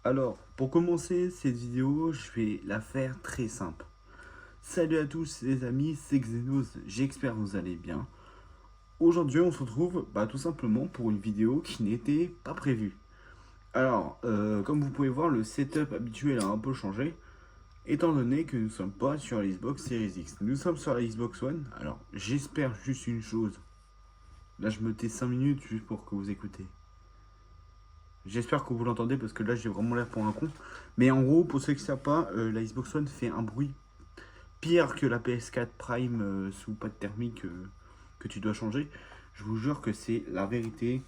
Alors, pour commencer cette vidéo, je vais la faire très simple. Salut à tous les amis, c'est Xenos, j'espère que vous allez bien. Aujourd'hui, on se retrouve tout simplement pour une vidéo qui n'était pas prévue. Alors, comme vous pouvez voir, le setup habituel a un peu changé, étant donné que nous ne sommes pas sur la Xbox Series X. Nous sommes sur la Xbox One. Alors, j'espère juste une chose. Là, je me tais 5 minutes juste pour que vous écoutez. J'espère que vous l'entendez parce que là j'ai vraiment l'air pour un con. Mais en gros, pour ceux qui ne savent pas, la Xbox One fait un bruit pire que la PS4 Prime sous pâte thermique que tu dois changer. Je vous jure que c'est la vérité.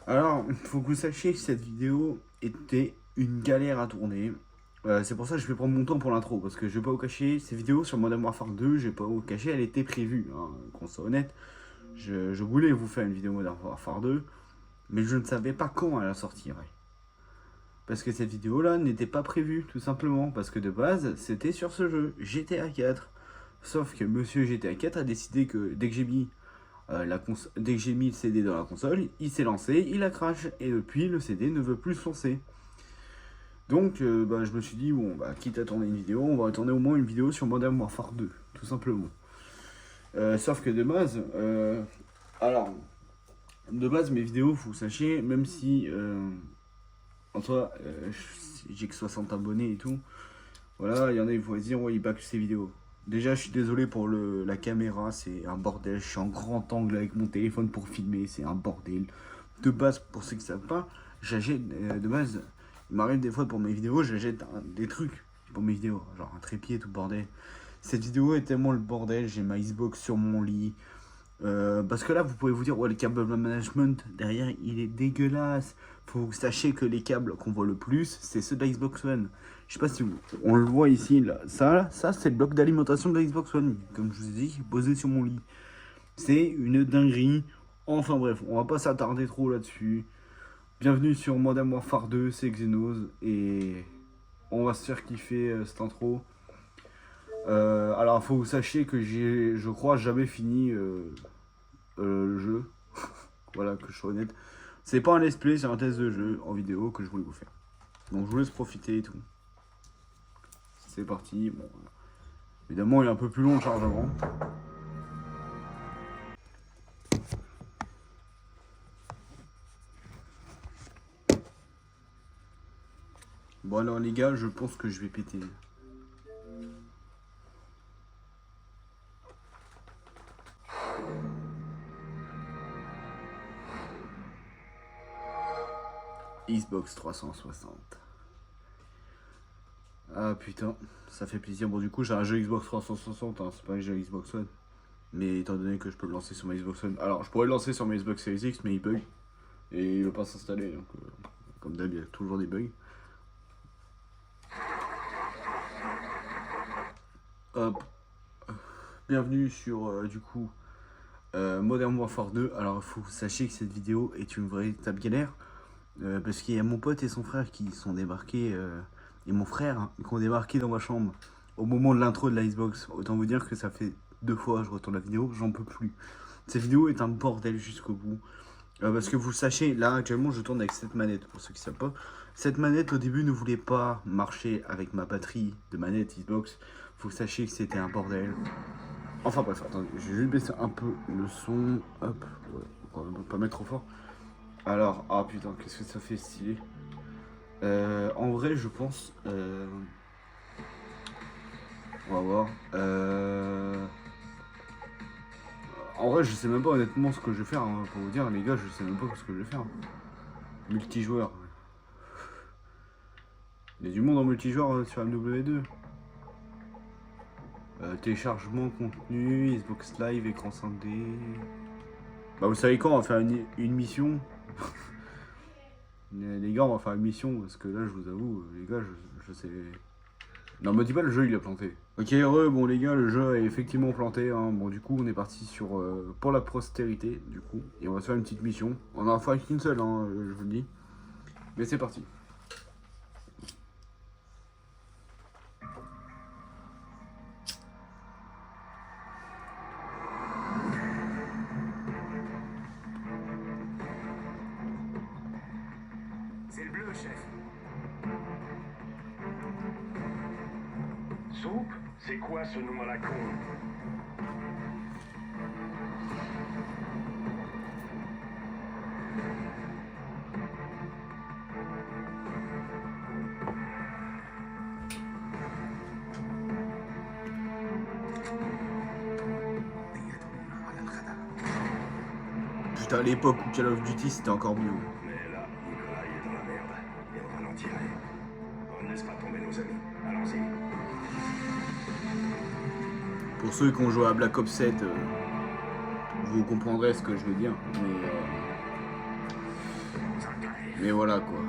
Alors, il faut que vous sachiez que cette vidéo était une galère à tourner. C'est pour ça que je vais prendre mon temps pour l'intro. Parce que je vais pas vous cacher, ces vidéos sur Modern Warfare 2, je vais pas vous cacher, elle était prévue. Hein, qu'on soit honnête. Je voulais vous faire une vidéo Modern Warfare 2. Mais je ne savais pas quand elle sortirait. Parce que cette vidéo là n'était pas prévue, tout simplement. Parce que de base, c'était sur ce jeu, GTA 4. Sauf que monsieur GTA 4 a décidé que dès que j'ai mis, dès que j'ai mis le CD dans la console, il s'est lancé, il a crash. Et depuis, le CD ne veut plus se lancer. Donc, je me suis dit, bon, quitte à tourner une vidéo, on va tourner au moins une vidéo sur Modern Warfare 2, tout simplement. Sauf que de base, alors, de base, mes vidéos, vous sachiez, même si en soi, j'ai que 60 abonnés et tout. Voilà, il y en a, ils vont se dire, ouais, il back ses vidéos. Déjà, je suis désolé pour la caméra, c'est un bordel. Je suis en grand angle avec mon téléphone pour filmer, c'est un bordel. De base, pour ceux qui ne savent pas, j'achète, de base, il m'arrive des fois pour mes vidéos, j'achète des trucs pour mes vidéos, genre un trépied, tout bordel. Cette vidéo est tellement le bordel, j'ai ma Xbox sur mon lit. Parce que là, vous pouvez vous dire, ouais, le câble management derrière, il est dégueulasse. Faut que vous sachiez que les câbles qu'on voit le plus, c'est ceux de la Xbox One. Je sais pas si on le voit ici, là. Ça c'est le bloc d'alimentation de la Xbox One. Comme je vous ai dit, posé sur mon lit. C'est une dinguerie. Enfin bref, on va pas s'attarder trop là-dessus. Bienvenue sur Modern Warfare 2, c'est Xenos. Et on va se faire kiffer cette intro. Alors, faut que vous sachiez que j'ai, je crois, jamais fini le jeu. Voilà, que je sois honnête. C'est pas un let's play, c'est un test de jeu en vidéo que je voulais vous faire. Donc je vous laisse profiter et tout. C'est parti. Bon, évidemment, il est un peu plus long le chargement. Bon alors les gars, je pense que je vais péter. Xbox 360. Ah putain, ça fait plaisir. Bon du coup j'ai un jeu Xbox 360, hein, c'est pas un jeu Xbox One. Mais étant donné que je peux le lancer sur ma Xbox One. Alors je pourrais le lancer sur ma Xbox Series X mais il bug. Et il veut pas s'installer. Donc comme d'hab, il y a toujours des bugs. Hop. Bienvenue sur du coup Modern Warfare 2. Alors il faut que vous sachiez que cette vidéo est une véritable galère. Parce qu'il y a mon pote et son frère qui sont débarqués, et mon frère, hein, qui ont débarqué dans ma chambre au moment de l'intro de la Xbox. Autant vous dire que ça fait 2 fois que je retourne la vidéo, j'en peux plus. Cette vidéo est un bordel jusqu'au bout. Parce que vous le sachez, là actuellement je tourne avec cette manette, pour ceux qui ne savent pas. Cette manette au début ne voulait pas marcher avec ma batterie de manette Xbox. Faut que vous sachiez que c'était un bordel. Enfin bref, attendez, je vais juste baisser un peu le son. Hop, ouais, on va pas mettre trop fort. Alors, ah putain, qu'est-ce que ça fait stylé. En vrai, je pense. On va voir. En vrai, je sais même pas honnêtement ce que je vais faire. Hein, pour vous dire, les gars, je sais même pas ce que je vais faire. Multijoueur. Il y a du monde en multijoueur sur MW2. Téléchargement, contenu, Xbox Live, écran scindé. Bah, vous savez quoi, on va faire une mission. Les gars, on va faire une mission parce que là, je vous avoue, les gars, je sais. Non, me dis pas le jeu, il a planté. Ok, heureux, bon, les gars, le jeu est effectivement planté. Hein. Bon, du coup, on est parti sur pour la postérité, du coup. Et on va se faire une petite mission. On en fera qu'une seule, hein, je vous le dis. Mais c'est parti. chef. Soupe, c'est quoi ce nom à la con? Putain, à l'époque où Call of Duty c'était encore mieux. Mais là, Nicolas est dans la merde. Et on va l'en tirer. On ne laisse pas tomber nos amis. Allons-y. Pour ceux qui ont joué à Black Ops 7, vous comprendrez ce que je veux dire. Mais voilà quoi.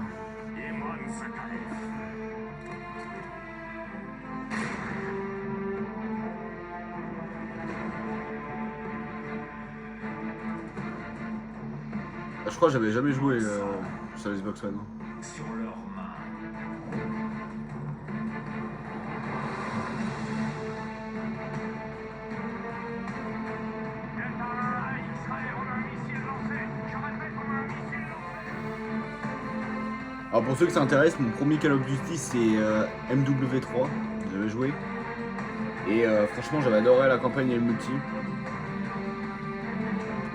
Je crois que j'avais jamais joué sur Xbox One. Sur leurs mains. Alors pour ceux que ça intéresse, mon premier Call of Duty c'est MW3, j'avais joué. Et franchement j'avais adoré la campagne et le multi.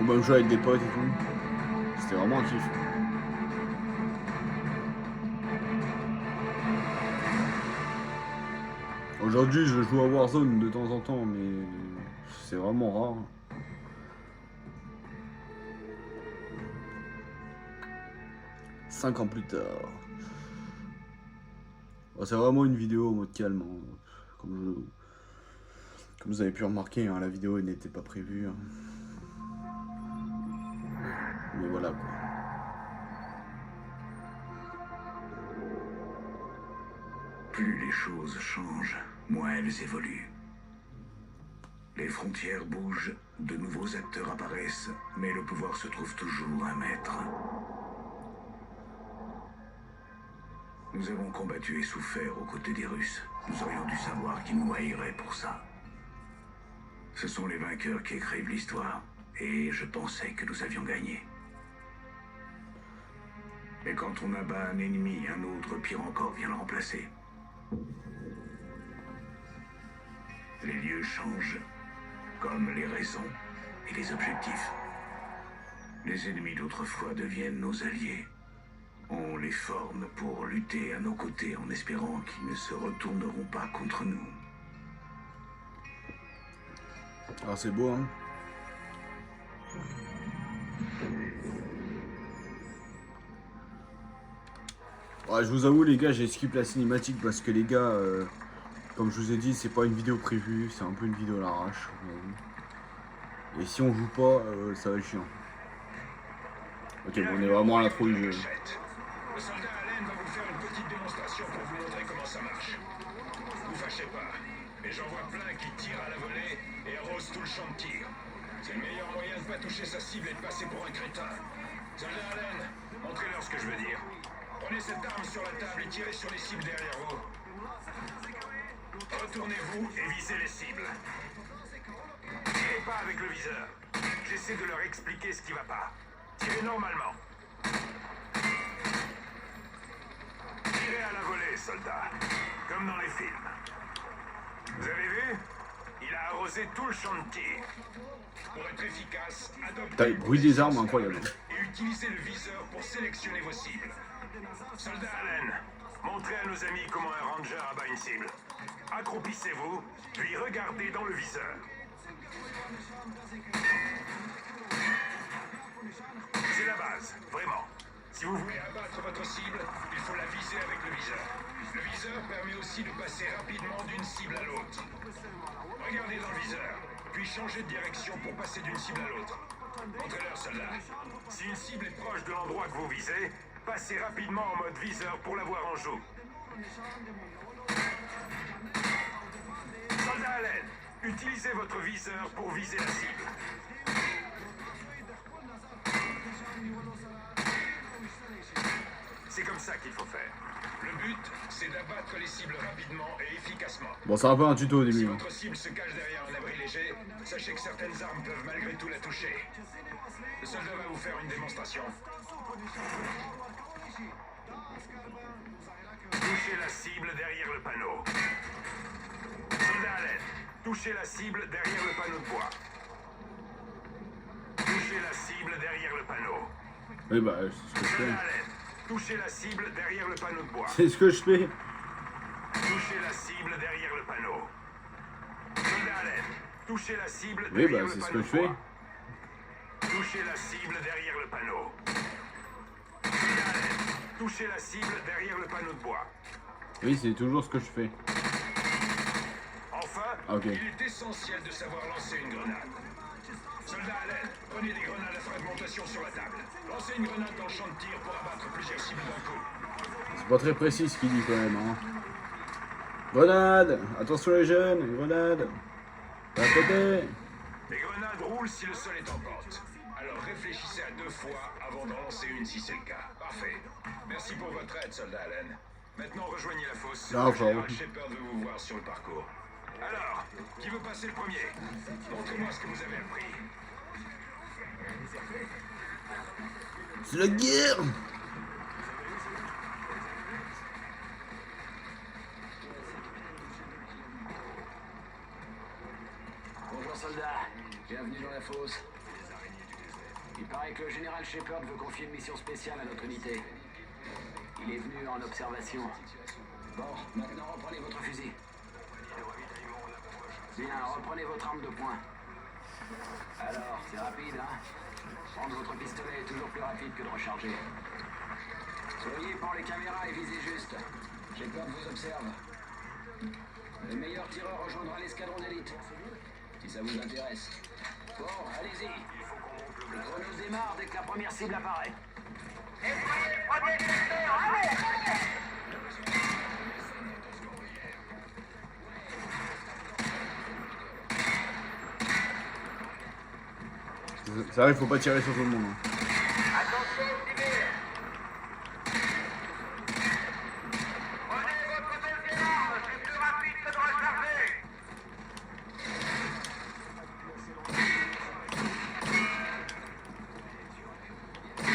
Ou même jouer avec des potes et tout. C'était vraiment un kiff. Aujourd'hui je joue à Warzone de temps en temps mais c'est vraiment rare. 5 ans plus tard. Bon, c'est vraiment une vidéo en mode calme. Hein. Comme vous avez pu remarquer, hein, la vidéo n'était pas prévue. Hein. Mais voilà quoi. Plus les choses changent, moins elles évoluent. Les frontières bougent, de nouveaux acteurs apparaissent, mais le pouvoir se trouve toujours un maître. Nous avons combattu et souffert aux côtés des Russes. Nous aurions dû savoir qu'ils nous haïraient pour ça. Ce sont les vainqueurs qui écrivent l'histoire, et je pensais que nous avions gagné. Et quand on abat un ennemi, un autre, pire encore, vient le remplacer. Les lieux changent, comme les raisons et les objectifs. Les ennemis d'autrefois deviennent nos alliés. On les forme pour lutter à nos côtés en espérant qu'ils ne se retourneront pas contre nous. Ah c'est beau hein. Ouais, je vous avoue les gars, j'ai skip la cinématique parce que les gars, comme je vous ai dit, c'est pas une vidéo prévue, c'est un peu une vidéo à l'arrache. Et si on joue pas, ça va être chiant. Ok, bon, on est vraiment à l'intro du jeu. Le soldat Allen va vous faire une petite démonstration pour vous montrer comment ça marche. Vous fâchez pas, mais j'en vois plein qui tirent à la volée et arrosent tout le champ de tir. C'est le meilleur moyen de pas toucher sa cible et de passer pour un crétin. Soldat Allen, montrez-leur ce que je veux dire. Prenez cette arme sur la table et tirez sur les cibles derrière vous. Retournez-vous et visez les cibles. Tirez pas avec le viseur. J'essaie de leur expliquer ce qui va pas. Tirez normalement. Tirez à la volée, soldat. Comme dans les films. Vous avez vu? Il a arrosé tout le champ de tir. Pour être efficace, T'as le bruit des armes incroyable. Et utilisez le viseur pour sélectionner vos cibles. Soldat Allen, montrez à nos amis comment un ranger abat une cible. Accroupissez-vous, puis regardez dans le viseur. C'est la base, vraiment. Si vous voulez abattre votre cible, il faut la viser avec le viseur. Le viseur permet aussi de passer rapidement d'une cible à l'autre. Regardez dans le viseur, puis changez de direction pour passer d'une cible à l'autre. Montrez-leur, soldat. Si une cible est proche de l'endroit que vous visez, passez rapidement en mode viseur pour la voir en joue. Soldat Allen, utilisez votre viseur pour viser la cible. C'est comme ça qu'il faut faire. Le but, c'est d'abattre les cibles rapidement et efficacement. Bon, c'est un peu un tuto au Si début. votre cible se cache derrière un abri léger, sachez que certaines armes peuvent malgré tout la toucher. Le soldat va vous faire une démonstration. Touchez la cible derrière le panneau. Soldat à l'aide. Touchez la cible derrière le panneau de bois. Touchez la cible derrière le panneau. Oui, bah, c'est ce que je fais. Soldat à l'aide. Touchez la cible derrière le panneau de bois. C'est ce que je fais. Touchez la cible derrière le panneau. Soldat à l'aide. Touchez la cible Oui, derrière bah, le c'est ce panneau que de je fais. bois. Touchez la cible derrière le panneau. Soldat à l'aide. Touchez la cible derrière le panneau de bois. Oui, c'est toujours ce que je fais. Enfin, Ah, ok. il est essentiel de savoir lancer une grenade. Soldats à l'aide, prenez des grenades à fragmentation sur la table. Lancez une grenade dans le champ de tir pour abattre plusieurs cibles d'un coup. C'est pas très précis ce qu'il dit quand même. Hein. Grenade! Attention les jeunes, grenade! Ça va péter! Les grenades roulent si le sol est en pente. Alors réfléchissez à 2 fois avant d'en lancer une si c'est le cas. Parfait. Merci pour votre aide, soldat Allen. Maintenant rejoignez la fosse. Non, Le enfin, général oui. Shepard veut vous voir sur le parcours. Alors, qui veut passer le premier? Montrez-moi ce que vous avez appris. C'est la guerre! Bonjour soldats, bienvenue dans la fosse. Il paraît que le général Shepard veut confier une mission spéciale à notre unité. Il est venu en observation. Bon, maintenant reprenez votre fusil. Bien, reprenez votre arme de poing. Alors, c'est rapide, hein? Prendre votre pistolet est toujours plus rapide que de recharger. Soyez pour les caméras et visez juste. Shepard vous observe. Le meilleur tireur rejoindra l'escadron d'élite. Si ça vous intéresse. Bon, allez-y. Le chrono démarre dès que la première cible apparaît. Ça arrive, faut pas tirer sur tout le monde. Hein. Attention aux civils. Prenez votre deuxième arme, c'est plus rapide que de recharger.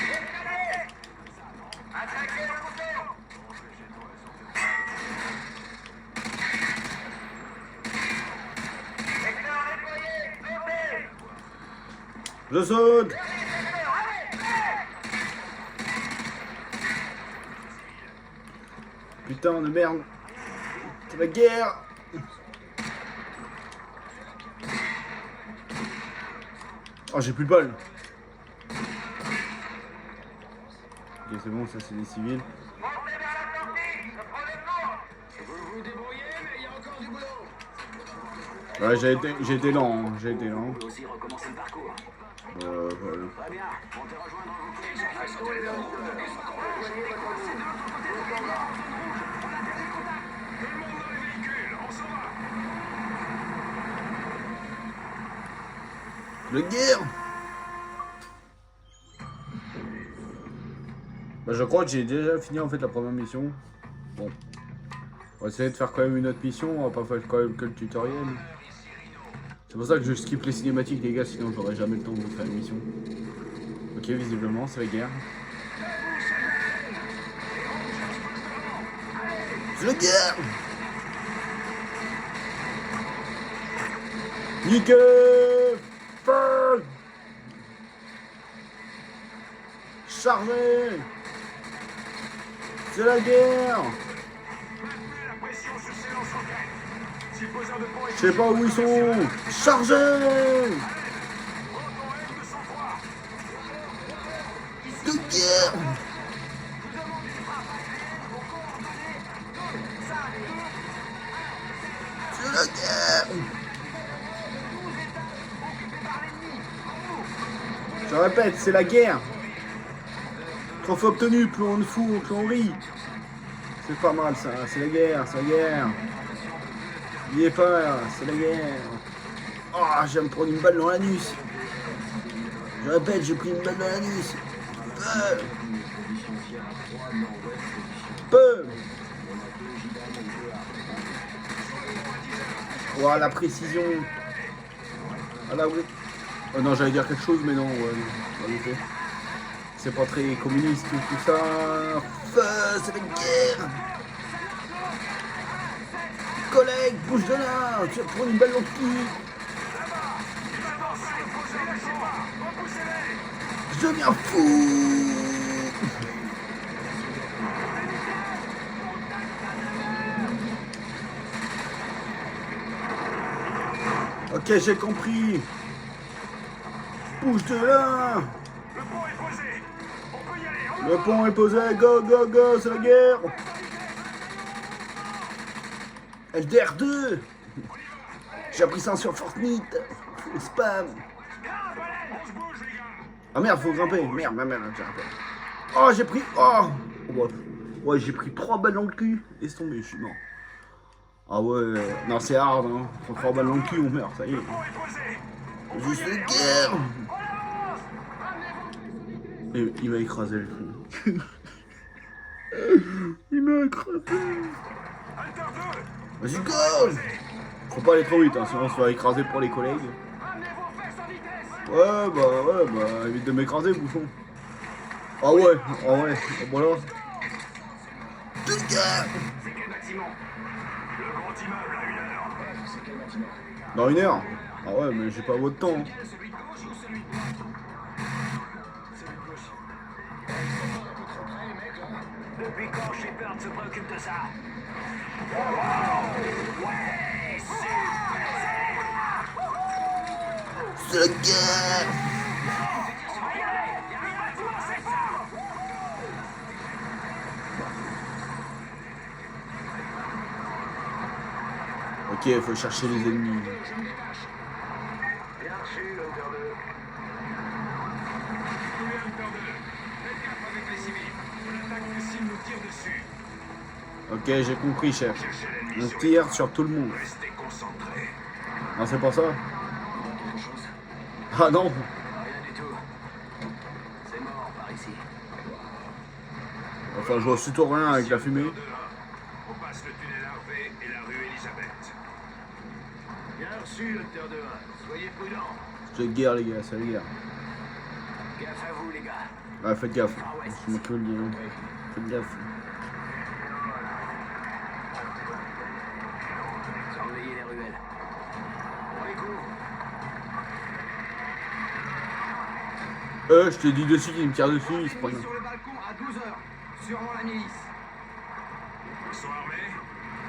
Escalez. Attaquez le couteau. Secteur déployé, sautez. Je saute! Putain de merde! C'est la guerre! Oh, j'ai plus de balles! Ok, c'est bon, ça c'est des civils. Montez vers la sortie, je prends le tour. Vous vous débrouillez, mais il y a encore du boulot. Ouais, j'ai été lent, hein, j'ai été lent. Vous pouvez aussi recommencer le parcours. Très bien, montez rejoindre vos collègues sur la sauter. Tout le monde dans les véhicules, on s'en va. La guerre! Bah, je crois que j'ai déjà fini en fait la première mission. Bon. On va essayer de faire quand même une autre mission, on va pas faire quand même que le tutoriel. C'est pour ça que je skip les cinématiques les gars, sinon j'aurais jamais le temps de vous faire une mission. Ok, visiblement c'est la guerre. C'est la guerre! Niquez! Feu! Chargez! C'est la guerre! Maintenez la pression sur ces lance-roquettes. Si le poseur de pont est Je sais pas où ils sont! Chargez! Retournez de sang-froid. De guerre! C'est la guerre! Je répète, c'est la guerre! Trophée obtenu, plus on fout, plus on rit! C'est pas mal ça, c'est la guerre, c'est la guerre! N'oubliez pas, c'est la guerre! Oh, je vais me prendre une balle dans l'anus! Je répète, j'ai pris une balle dans l'anus! Peu! Ouah, la précision! Ah là, oui! Oh non, j'allais dire quelque chose, mais non, ouais, en effet. C'est pas très communiste tout ça. feu, c'est la guerre. Collègue, bouge de là, tu vas prendre une balle dans le cul. Je deviens fou. Ok, j'ai compris. Bouge de là. Le pont est posé. On peut y aller. Le pont est posé, go, go, go, c'est la guerre. LDR2. J'ai appris ça sur Fortnite. Au spam. On se bouge, les gars. Ah merde, faut grimper. Merde, j'ai grimpé. Oh, j'ai pris. Oh. Ouais, j'ai pris 3 balles dans le cul. Laisse tomber, je suis mort. Ah ouais, non, c'est hard, hein. Faut 3 balles dans le cul, on meurt, ça y est. Juste la guerre. Et il m'a écrasé le coup. Il m'a écrasé. Vas-y, go. Faut pas aller trop vite, hein, sinon on se va écraser pour les collègues. Ouais, bah, évite de m'écraser, bouffon. Ah ouais, voilà. C'est quel bâtiment? Le grand immeuble à 1 heure. C'est quel bâtiment? Dans 1 heure? Ah ouais, mais j'ai pas votre temps. Hein. Celui de gauche ou celui de droite? Celui de gauche. Ils sont pas un peu trop près, les mecs, là? Depuis quand Shepard se préoccupe de ça? C'est la guerre. Ok, faut chercher les ennemis. Bien reçu, Hunter 2. Oui, Hunter 2. Faites gaffe avec les civils. L'attaque des cibles nous tire dessus. Ok, j'ai compris, chef. Cherchez l'ennemi On sur tire sur tout le monde. Restez concentrés. Non, c'est pas ça? Quelque chose? Ah non. Rien du tout. C'est mort par ici. Enfin, je vois surtout rien avec la fumée. On passe le tunnel Harvey et la rue Elisabeth. Bien reçu, Hunter 2. Soyez prudents. C'est la guerre, les gars, c'est la guerre. Gaffe à vous, les gars. Ouais, faites gaffe. C'est moi qui veux le dire. Faites gaffe. Surveillez les ruelles. On les couvre. Je te dis dessus qu'il me tire dessus, il se prend. Sur le balcon à 12h. Sûrement la milice. Ils sont armés?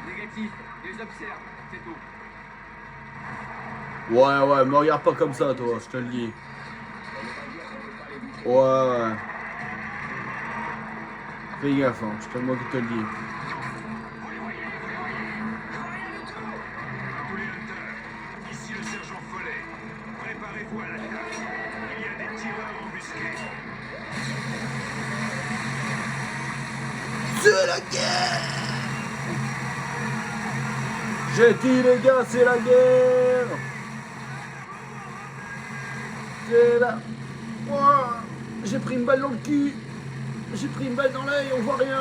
Négatif. Ils observent. C'est tout. Ouais, me regarde pas comme ça, toi, je te le dis. Ouais. Fais gaffe, hein, c'est moi qui te le dis. Tous les hunters. Ici le sergent Follet. Préparez-vous à l'attaque. Il y a des tireurs embusqués. C'est la guerre. J'ai dit, les gars, c'est la guerre. C'est là. Ouah, j'ai pris une balle dans le cul. J'ai pris une balle dans l'œil, on voit rien.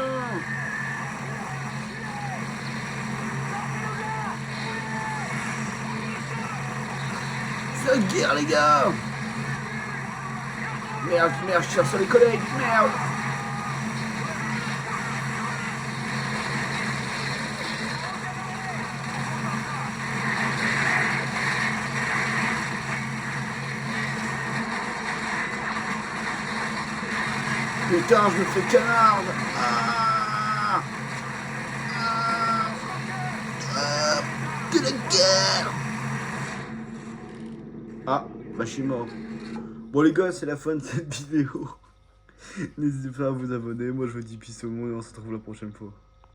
C'est la guerre, les gars. Merde, je tire sur les collègues, merde. Putain, je me fais canard. De la guerre. Ah, bah je suis mort. Bon les gars, c'est la fin de cette vidéo. N'hésitez pas à vous abonner. Moi je vous dis peace au monde et on se retrouve la prochaine fois.